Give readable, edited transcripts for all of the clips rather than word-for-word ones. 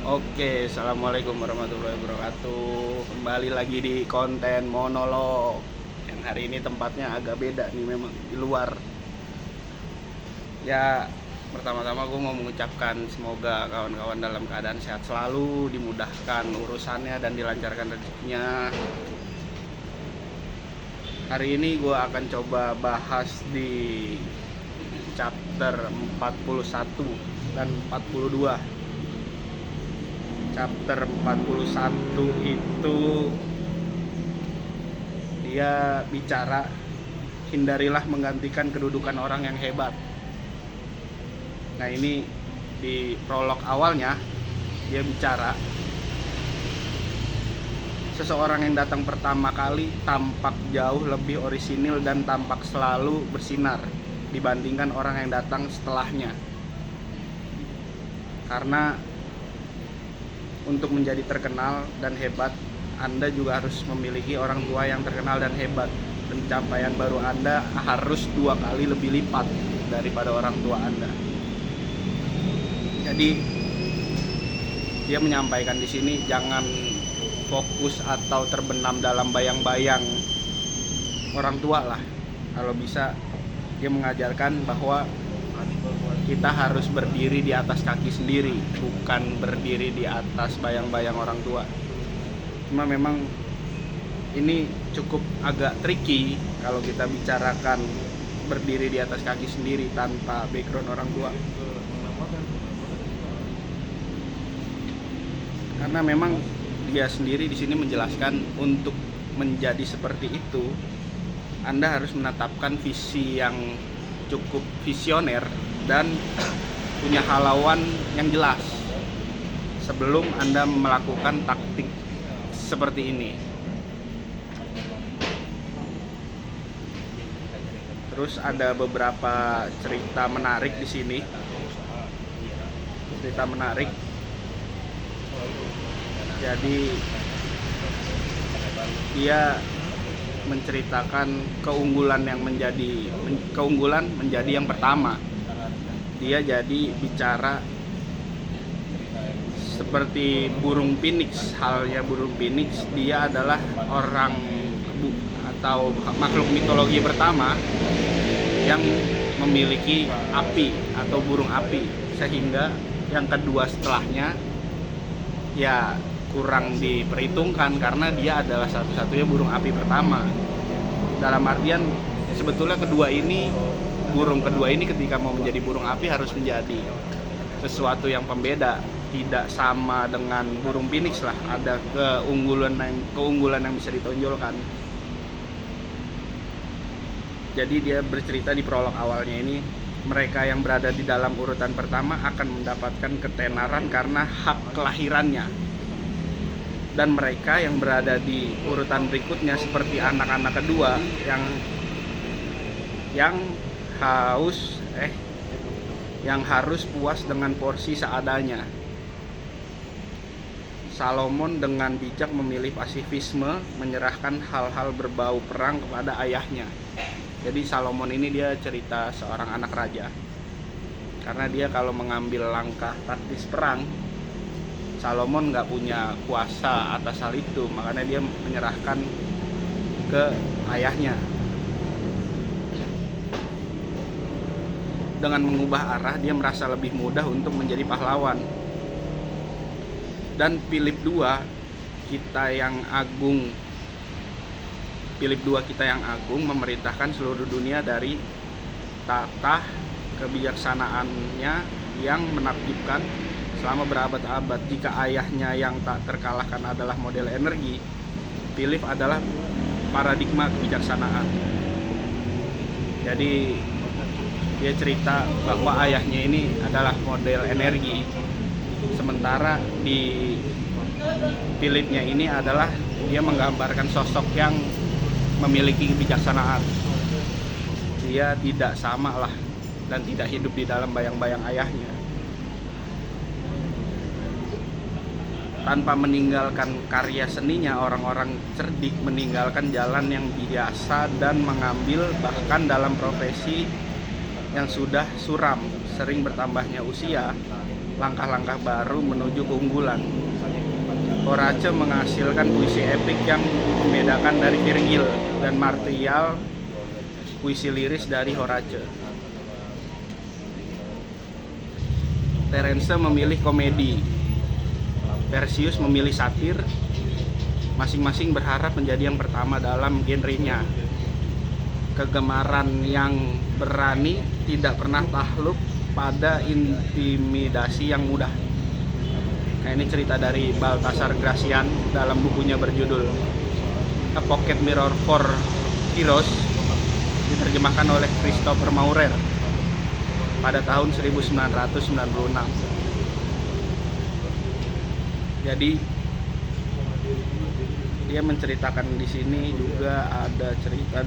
Oke, assalamualaikum warahmatullahi wabarakatuh. Kembali lagi di konten monolog. Yang hari ini tempatnya agak beda nih, memang di luar. Ya, pertama-tama gue mau mengucapkan semoga kawan-kawan dalam keadaan sehat selalu, dimudahkan urusannya dan dilancarkan rezekinya. Hari ini gue akan coba bahas di chapter 41 dan 42. Chapter 41 itu dia bicara hindarilah menggantikan kedudukan orang yang hebat. Nah, ini di prolog awalnya dia bicara seseorang yang datang pertama kali tampak jauh lebih orisinil dan tampak selalu bersinar dibandingkan orang yang datang setelahnya. Karena untuk menjadi terkenal dan hebat, Anda juga harus memiliki orang tua yang terkenal dan hebat. Pencapaian baru Anda harus 2 kali lebih lipat daripada orang tua Anda. Jadi dia menyampaikan di sini jangan fokus atau terbenam dalam bayang-bayang orang tua lah. Kalau bisa dia mengajarkan bahwa kita harus berdiri di atas kaki sendiri, bukan berdiri di atas bayang-bayang orang tua. Cuma memang ini cukup agak tricky kalau kita bicarakan berdiri di atas kaki sendiri tanpa background orang tua. Karena memang dia sendiri di sini menjelaskan untuk menjadi seperti itu, Anda harus menetapkan visi yang cukup visioner dan punya halauan yang jelas sebelum Anda melakukan taktik seperti ini. Terus ada beberapa cerita menarik di sini. Cerita menarik. Jadi dia menceritakan keunggulan menjadi yang pertama. Dia jadi bicara seperti burung phoenix. Halnya burung phoenix, dia adalah orang atau makhluk mitologi pertama yang memiliki api atau burung api, sehingga yang kedua setelahnya ya kurang diperhitungkan karena dia adalah satu-satunya burung api pertama. Dalam artian sebetulnya burung kedua ini ketika mau menjadi burung api harus menjadi sesuatu yang pembeda, tidak sama dengan burung phoenix lah, ada keunggulan yang bisa ditonjolkan. Jadi dia bercerita di prolog awalnya ini, mereka yang berada di dalam urutan pertama akan mendapatkan ketenaran karena hak kelahirannya. Dan mereka yang berada di urutan berikutnya seperti anak-anak kedua yang harus puas dengan porsi seadanya. Salomon dengan bijak memilih pasifisme, menyerahkan hal-hal berbau perang kepada ayahnya. Jadi Salomon ini dia cerita seorang anak raja. Karena dia kalau mengambil langkah taktis perang, Salomon nggak punya kuasa atas hal itu, makanya dia menyerahkan ke ayahnya. Dengan mengubah arah, dia merasa lebih mudah untuk menjadi pahlawan. Dan Philip II kita yang agung memerintahkan seluruh dunia dari tatah kebijaksanaannya yang menakjubkan selama berabad-abad. Jika ayahnya yang tak terkalahkan adalah model energi, Philip adalah paradigma kebijaksanaan. Jadi dia cerita bahwa ayahnya ini adalah model energi, sementara di Philipnya ini adalah dia menggambarkan sosok yang memiliki kebijaksanaan. Dia tidak sama lah dan tidak hidup di dalam bayang-bayang ayahnya. Tanpa meninggalkan karya seninya, orang-orang cerdik meninggalkan jalan yang biasa dan mengambil bahkan dalam profesi yang sudah suram. Sering bertambahnya usia, langkah-langkah baru menuju keunggulan. Horace menghasilkan puisi epik yang membedakan dari Virgil, dan Martial puisi liris dari Horace. Terence memilih komedi, Persius memilih satir. Masing-masing berharap menjadi yang pertama dalam genrenya. Kegemaran yang berani tidak pernah takluk pada intimidasi yang mudah. Nah, ini cerita dari Baltasar Gracian dalam bukunya berjudul A Pocket Mirror for Heroes, diterjemahkan oleh Christopher Maurer pada tahun 1996. Jadi dia menceritakan di sini juga ada cerita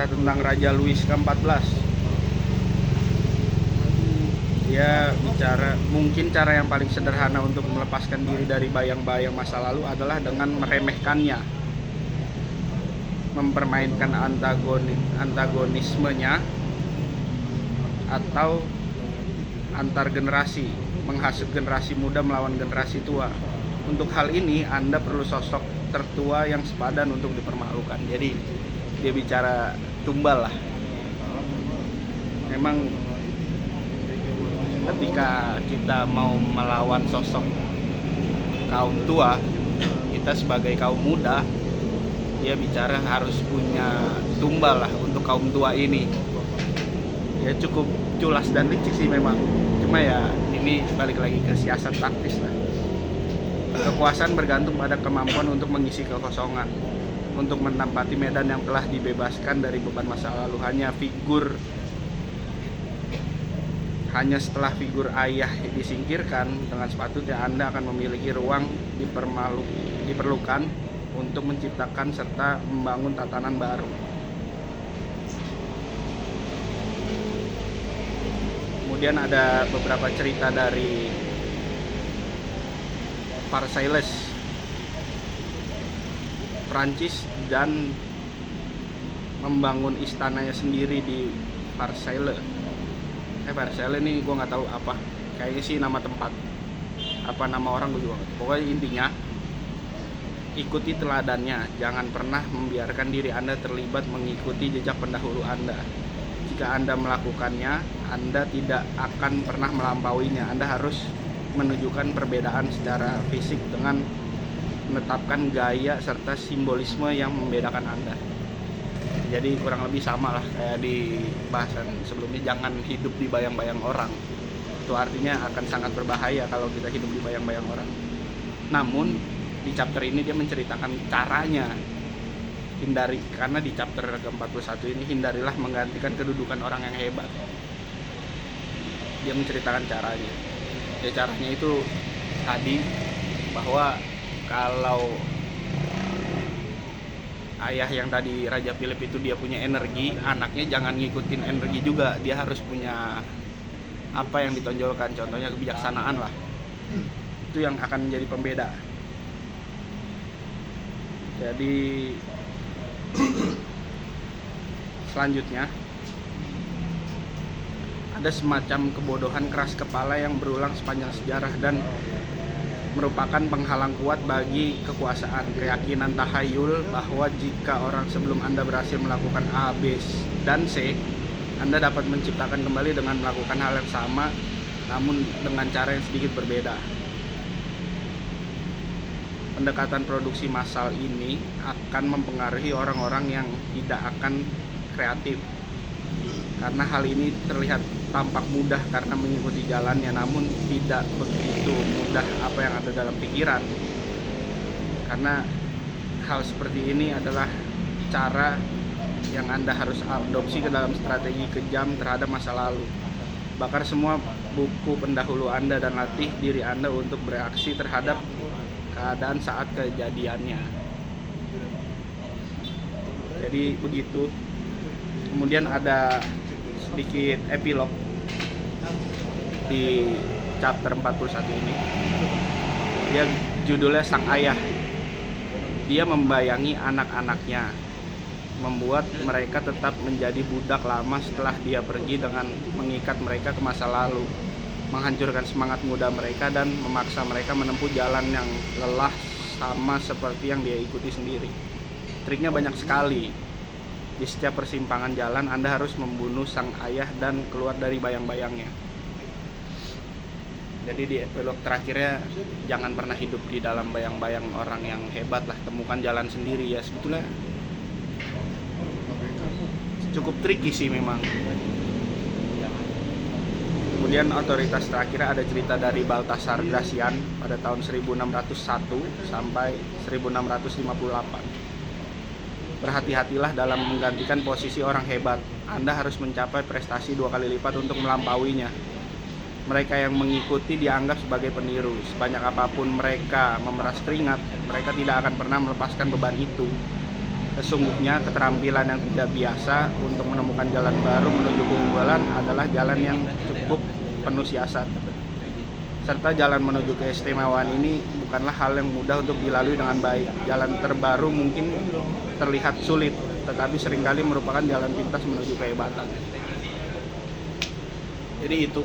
tentang Raja Louis ke-14. Dia bicara mungkin cara yang paling sederhana untuk melepaskan diri dari bayang-bayang masa lalu adalah dengan meremehkannya, mempermainkan antagonismenya atau antar generasi, menghasut generasi muda melawan generasi tua. Untuk hal ini Anda perlu sosok tertua yang sepadan untuk dipermalukan. Jadi dia bicara tumbal lah. Memang ketika kita mau melawan sosok kaum tua, kita sebagai kaum muda, dia bicara harus punya tumbal lah untuk kaum tua ini. Ya cukup culas dan licik sih memang. Cuma ya ini balik lagi ke siasat taktis lah. Kekuasaan bergantung pada kemampuan untuk mengisi kekosongan, untuk menempati medan yang telah dibebaskan dari beban masa lalu. Hanya setelah figur ayah disingkirkan, dengan sepatutnya Anda akan memiliki ruang diperlukan untuk menciptakan serta membangun tatanan baru. Kemudian ada beberapa cerita dari Versailles, Prancis, dan membangun istananya sendiri di Versailles. Versailles ini gue nggak tahu apa, kayaknya sih nama tempat, apa nama orang gue juga nggak tahu. Pokoknya intinya ikuti teladannya, jangan pernah membiarkan diri Anda terlibat mengikuti jejak pendahulu Anda. Jika Anda melakukannya, Anda tidak akan pernah melampauinya. Anda harus menunjukkan perbedaan secara fisik dengan menetapkan gaya serta simbolisme yang membedakan Anda. Jadi kurang lebih sama lah kayak di bahasan sebelumnya, jangan hidup di bayang-bayang orang. Itu artinya akan sangat berbahaya kalau kita hidup di bayang-bayang orang. Namun di chapter ini dia menceritakan caranya. Karena di chapter ke-41 ini, hindarilah menggantikan kedudukan orang yang hebat. Dia menceritakan caranya. Ya caranya itu tadi, bahwa kalau ayah yang tadi Raja Philip itu dia punya energi, anaknya jangan ngikutin energi juga. Dia harus punya apa yang ditonjolkan, contohnya kebijaksanaan lah. Itu yang akan menjadi pembeda. Jadi selanjutnya ada semacam kebodohan keras kepala yang berulang sepanjang sejarah dan merupakan penghalang kuat bagi kekuasaan. Keyakinan tahayul bahwa jika orang sebelum Anda berhasil melakukan A, B, dan C, Anda dapat menciptakan kembali dengan melakukan hal yang sama, namun dengan cara yang sedikit berbeda. Pendekatan produksi massal ini akan mempengaruhi orang-orang yang tidak akan kreatif, karena hal ini terlihat tampak mudah karena mengikuti jalannya, namun tidak begitu mudah apa yang ada dalam pikiran. Karena hal seperti ini adalah cara yang Anda harus adopsi ke dalam strategi kejam terhadap masa lalu. Bakar semua buku pendahulu Anda dan latih diri Anda untuk bereaksi terhadap keadaan saat kejadiannya. Jadi begitu. Kemudian ada sedikit epilog di chapter 41 ini. Dia judulnya Sang Ayah. Dia membayangi anak-anaknya, membuat mereka tetap menjadi budak lama setelah dia pergi dengan mengikat mereka ke masa lalu, menghancurkan semangat muda mereka dan memaksa mereka menempuh jalan yang lelah sama seperti yang dia ikuti sendiri. Triknya banyak sekali. Di setiap persimpangan jalan Anda harus membunuh sang ayah dan keluar dari bayang-bayangnya. Jadi di epilog terakhirnya, jangan pernah hidup di dalam bayang-bayang orang yang hebat lah, temukan jalan sendiri. Ya sebetulnya cukup tricky sih memang. Kemudian otoritas terakhir ada cerita dari Baltasar Gracian pada tahun 1601 sampai 1658. Berhati-hatilah dalam menggantikan posisi orang hebat. Anda harus mencapai prestasi 2 kali lipat untuk melampauinya. Mereka yang mengikuti dianggap sebagai peniru. Sebanyak apapun mereka memeras keringat, mereka tidak akan pernah melepaskan beban itu. Sesungguhnya keterampilan yang tidak biasa untuk menemukan jalan baru menuju keunggulan adalah jalan yang cukup penuh siasat. Serta jalan menuju keistimewaan ini bukanlah hal yang mudah untuk dilalui dengan baik. Jalan terbaru mungkin terlihat sulit, tetapi seringkali merupakan jalan pintas menuju kehebatan. Jadi itu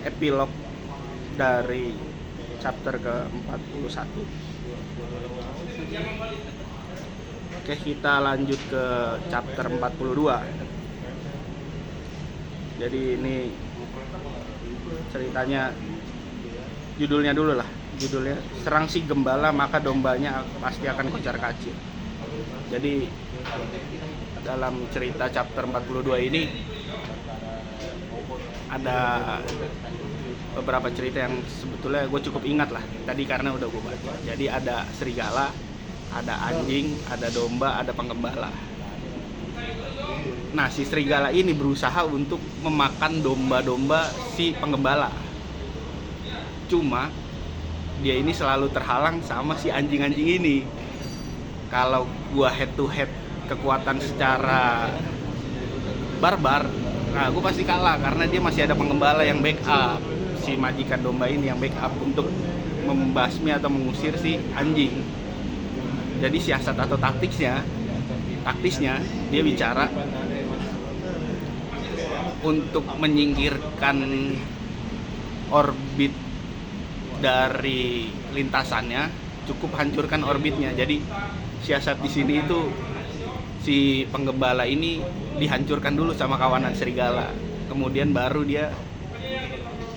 epilog dari chapter ke-41. Oke, kita lanjut ke chapter 42. Jadi ini ceritanya, judulnya dulu lah. Judulnya serang si gembala maka dombanya pasti akan kocar-kacir. Jadi dalam cerita chapter 42 ini ada beberapa cerita yang sebetulnya gue cukup ingat lah tadi karena udah gue baca. Jadi ada serigala, ada anjing, ada domba, ada penggembala. Nah, si serigala ini berusaha untuk memakan domba-domba si penggembala. Cuma dia ini selalu terhalang sama si anjing-anjing ini. Kalau gua head to head kekuatan secara barbar, nah gue pasti kalah karena dia masih ada penggembala yang backup, si majikan domba ini yang backup untuk membasmi atau mengusir si anjing. Jadi siasat atau taktisnya dia bicara untuk menyingkirkan orbit dari lintasannya, cukup hancurkan orbitnya. Jadi siasat di sini itu si penggembala ini dihancurkan dulu sama kawanan serigala, kemudian baru dia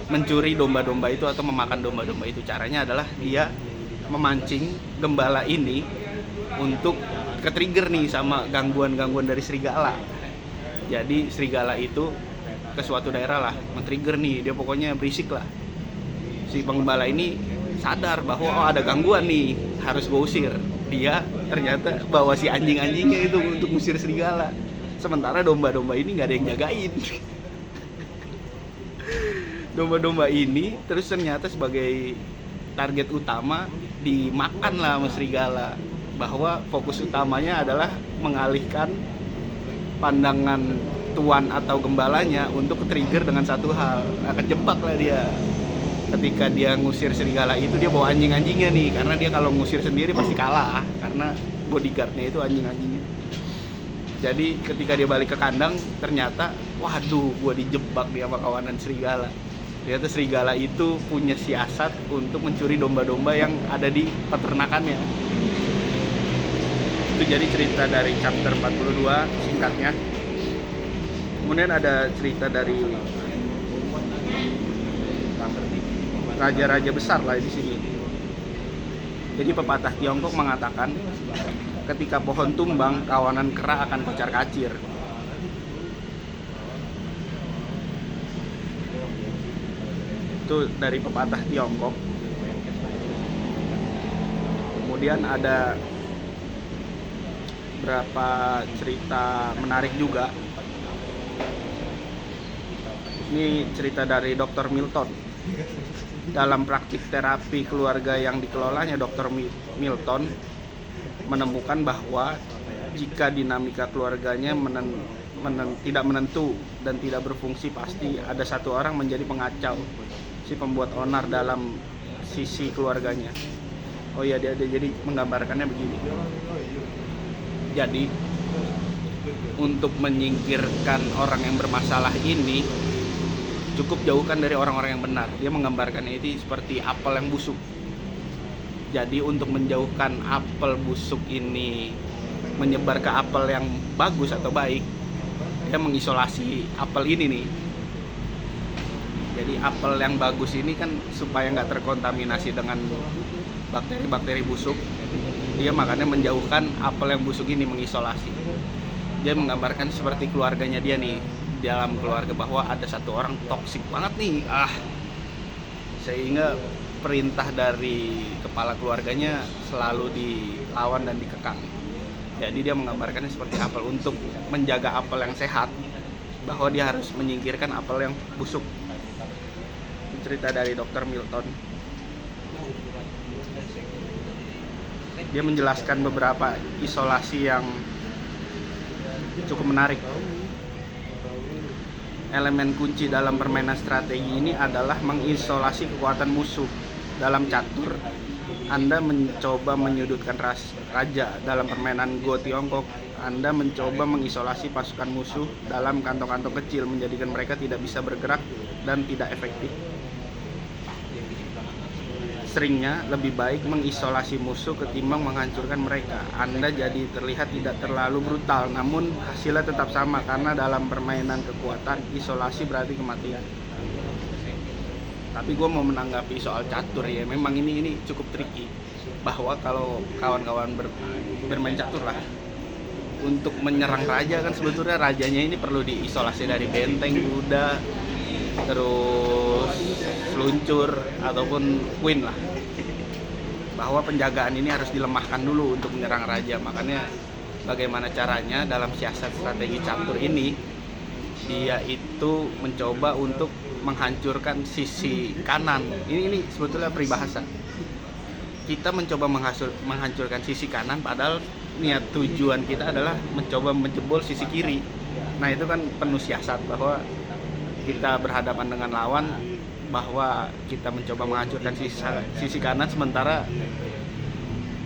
mencuri domba-domba itu atau memakan domba-domba itu. Caranya adalah dia memancing gembala ini untuk ke-trigger nih sama gangguan-gangguan dari serigala. Jadi serigala itu ke suatu daerah lah, men-trigger nih, dia pokoknya berisik lah. Si penggembala ini sadar bahwa oh ada gangguan nih, harus gue usir. Dia ternyata bawa si anjing-anjingnya itu untuk ngusir serigala. Sementara domba-domba ini nggak ada yang jagain. Domba-domba ini terus ternyata sebagai target utama dimakan lah sama serigala. Bahwa fokus utamanya adalah mengalihkan pandangan tuan atau gembalanya untuk ke-trigger dengan satu hal. Nah, kejebak lah dia. Ketika dia ngusir serigala itu, dia bawa anjing-anjingnya nih, karena dia kalau ngusir sendiri pasti kalah karena bodyguardnya itu anjing-anjingnya. Jadi ketika dia balik ke kandang, ternyata waduh, gua dijebak dia sama kawanan serigala. Ternyata serigala itu punya siasat untuk mencuri domba-domba yang ada di peternakannya. Itu jadi cerita dari chapter 42 singkatnya. Kemudian ada cerita dari raja-raja besar lah di sini. Jadi pepatah Tiongkok mengatakan ketika pohon tumbang, kawanan kera akan kocar-kacir. Itu dari pepatah Tiongkok. Kemudian ada berapa cerita menarik juga. Ini cerita dari Dr. Milton. Dalam praktik terapi keluarga yang dikelolanya Dr. Milton menemukan bahwa jika dinamika keluarganya tidak menentu dan tidak berfungsi, pasti ada satu orang menjadi pengacau, si pembuat onar dalam sisi keluarganya. Oh iya, dia jadi menggambarkannya begini. Jadi untuk menyingkirkan orang yang bermasalah ini cukup jauhkan dari orang-orang yang benar. Dia menggambarkan ini seperti apel yang busuk. Jadi untuk menjauhkan apel busuk ini menyebar ke apel yang bagus atau baik, dia mengisolasi apel ini nih. Jadi apel yang bagus ini kan supaya nggak terkontaminasi dengan bakteri-bakteri busuk, dia makanya menjauhkan apel yang busuk ini, mengisolasi. Dia menggambarkan seperti keluarganya dia nih, dalam keluarga bahwa ada satu orang toksik banget nih, sehingga perintah dari kepala keluarganya selalu dilawan dan dikekang. Jadi dia menggambarkannya seperti apel, untuk menjaga apel yang sehat, bahwa dia harus menyingkirkan apel yang busuk. Cerita dari Dr. Milton. Dia menjelaskan beberapa isolasi yang cukup menarik. Elemen kunci dalam permainan strategi ini adalah mengisolasi kekuatan musuh. Dalam catur, Anda mencoba menyudutkan raja. Dalam permainan Go Tiongkok, Anda mencoba mengisolasi pasukan musuh dalam kantong-kantong kecil, menjadikan mereka tidak bisa bergerak dan tidak efektif. Seringnya lebih baik mengisolasi musuh ketimbang menghancurkan mereka. Anda jadi terlihat tidak terlalu brutal, namun hasilnya tetap sama, karena dalam permainan kekuatan, isolasi berarti kematian. Tapi gue mau menanggapi soal catur ya, memang ini cukup tricky. Bahwa kalau kawan-kawan bermain catur lah, untuk menyerang raja kan sebetulnya rajanya ini perlu diisolasi dari benteng, kuda, terus seluncur ataupun queen lah. Bahwa penjagaan ini harus dilemahkan dulu untuk menyerang raja. Makanya bagaimana caranya dalam siasat strategi catur ini, dia itu mencoba untuk menghancurkan sisi kanan. Ini sebetulnya peribahasa. Kita mencoba menghancurkan sisi kanan, padahal niat tujuan kita adalah mencoba menjebol sisi kiri. Nah itu kan penuh siasat, bahwa kita berhadapan dengan lawan, bahwa kita mencoba menghancurkan sisi kanan, sementara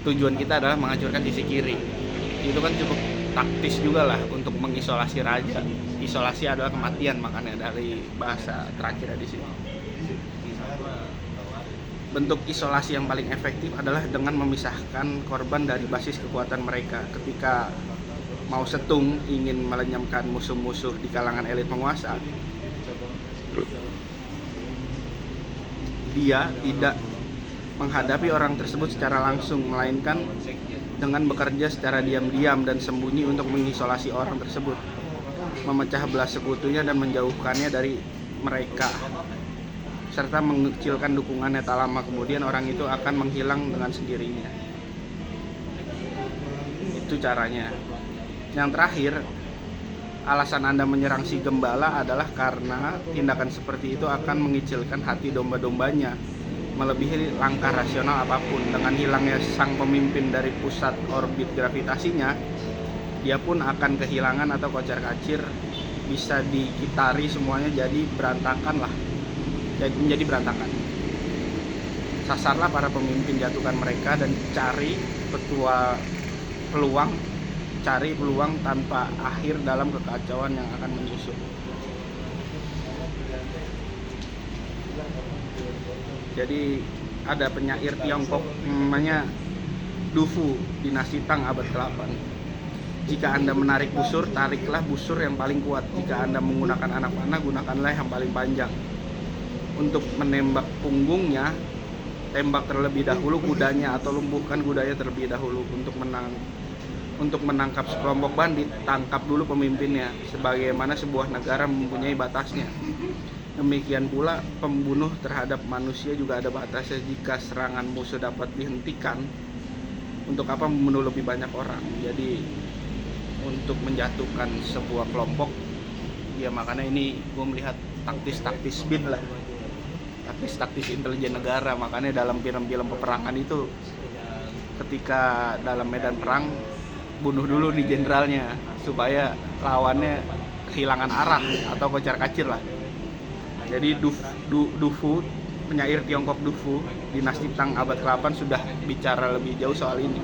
tujuan kita adalah menghancurkan sisi kiri. Itu kan cukup taktis juga lah untuk mengisolasi raja. Isolasi adalah kematian, makanya dari bahasa terakhir di sini. Bentuk isolasi yang paling efektif adalah dengan memisahkan korban dari basis kekuatan mereka. Ketika Mao Zedong ingin melenyamkan musuh-musuh di kalangan elit penguasa, dia tidak menghadapi orang tersebut secara langsung, melainkan dengan bekerja secara diam-diam dan sembunyi untuk mengisolasi orang tersebut, memecah belah sekutunya dan menjauhkannya dari mereka, serta mengecilkan dukungannya. Tak lama kemudian orang itu akan menghilang dengan sendirinya. Itu caranya. Yang terakhir, alasan Anda menyerang si gembala adalah karena tindakan seperti itu akan mengecilkan hati domba-dombanya, melebihi langkah rasional apapun. Dengan hilangnya sang pemimpin dari pusat orbit gravitasinya, dia pun akan kehilangan atau kocar-kacir, bisa dikitari semuanya jadi berantakan lah. Menjadi berantakan. Sasarlah para pemimpin, jatuhkan mereka dan cari peluang tanpa akhir dalam kekacauan yang akan menyusul. Jadi ada penyair Tiongkok namanya Du Fu, dinasti Tang abad ke-8. Jika Anda menarik busur, tariklah busur yang paling kuat. Jika Anda menggunakan anak panah, gunakanlah yang paling panjang. Untuk menembak punggungnya, tembak terlebih dahulu kudanya, atau lumpuhkan kudanya terlebih dahulu. Untuk menangkap sekelompok bandit, tangkap dulu pemimpinnya. Sebagaimana sebuah negara mempunyai batasnya, demikian pula pembunuh terhadap manusia juga ada batasnya. Jika serangan musuh dapat dihentikan, untuk apa membunuh lebih banyak orang? Jadi untuk menjatuhkan sebuah kelompok, ya makanya ini gue melihat taktis bin lah, taktis intelijen negara. Makanya dalam film-film peperangan itu, ketika dalam medan perang, bunuh dulu nih jenderalnya supaya lawannya kehilangan arah atau kocar-kacir lah. Jadi Du Fu, penyair Tiongkok Du Fu, dinasti Tang abad ke-8 sudah bicara lebih jauh soal ini.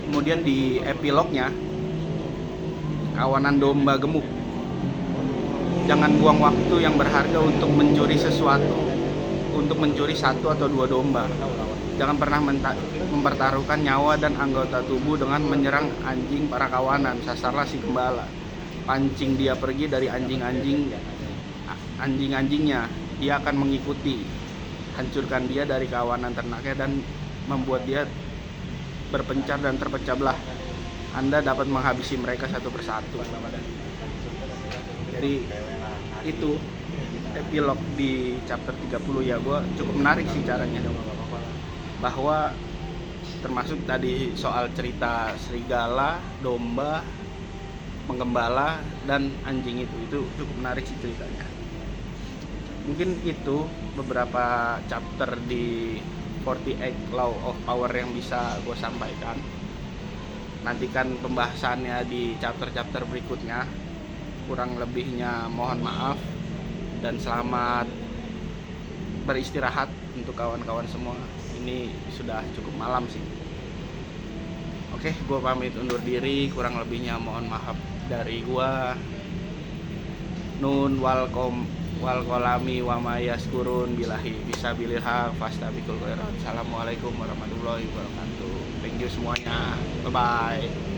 Kemudian di epilognya, kawanan domba gemuk, jangan buang waktu yang berharga untuk mencuri sesuatu, untuk mencuri 1 atau 2 domba. Jangan pernah mempertaruhkan nyawa dan anggota tubuh dengan menyerang anjing para kawanan. Sasarlah si gembala, pancing dia pergi dari anjing-anjingnya. Dia akan mengikuti, hancurkan dia dari kawanan ternaknya dan membuat dia berpencar dan terpecah belah. Anda dapat menghabisi mereka satu persatu. Jadi itu epilog di chapter 30 ya, gue cukup menarik sih caranya, bahwa termasuk tadi soal cerita serigala, domba, penggembala, dan anjing itu cukup menarik sih ceritanya. Mungkin itu beberapa chapter di 48 Law of Power yang bisa gue sampaikan. Nantikan pembahasannya di chapter-chapter berikutnya. Kurang lebihnya mohon maaf, dan selamat beristirahat untuk kawan-kawan semua. Ini sudah cukup malam sih. Oke, gue pamit undur diri. Kurang lebihnya mohon maaf dari gue. Nun wal kolami wa mayaskurun bilahi bisa bilirha fastabikul khairat. Assalamualaikum warahmatullahi wabarakatuh. Thank you semuanya. Bye bye.